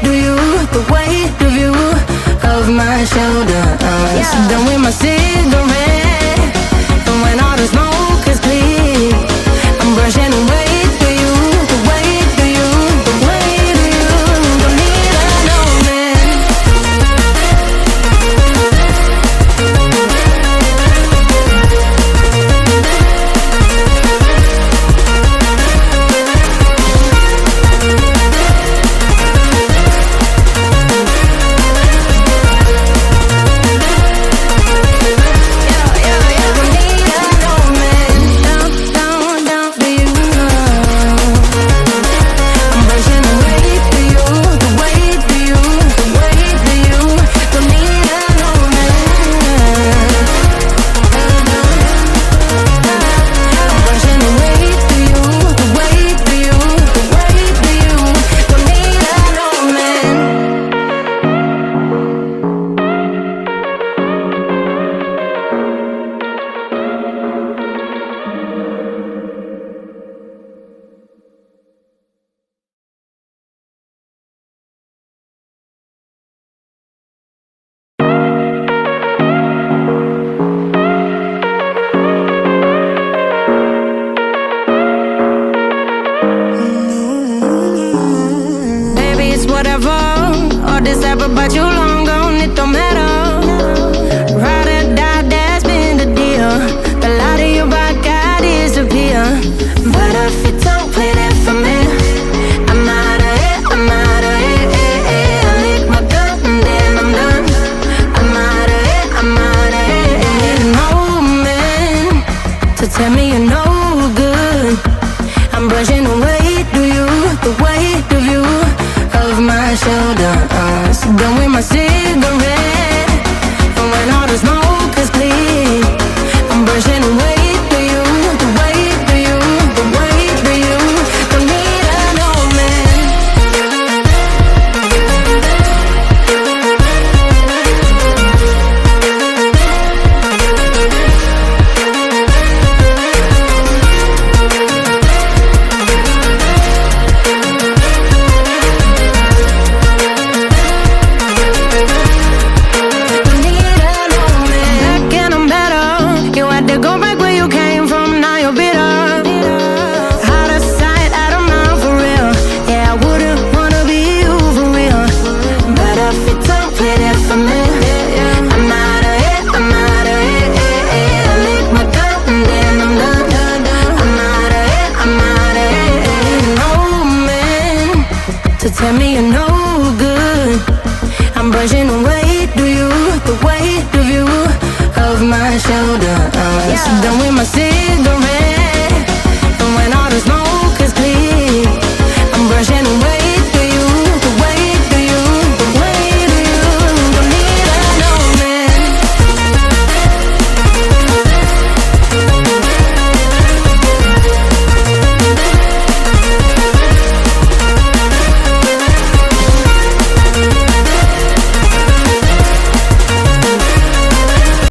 do you, the weight of you, of my shoulders. Done with my cigarette, and when all the smoke is clear, I'm brushing away to you, the weight of you, the weight of you. Don't need a man. But you long gone, it don't matter. Ride or die, that's been the deal. The light of your body got disappear. But if you don't play that for me, I'm out of it, I'm out of it. I lick my gun and then I'm done. I'm out of it, I'm out of it. Need no man to tell me you're no good. I'm brushing away, do you, the weight of you, of my shoulders. Done with my cigarette, and when all the smoke is clear, I'm brushing away to you, the weight to you, the weight to you. Don't need an old man. Tell me you're no good. I'm brushing away, do you, the weight of you, of my shoulders. Done with my cigarette.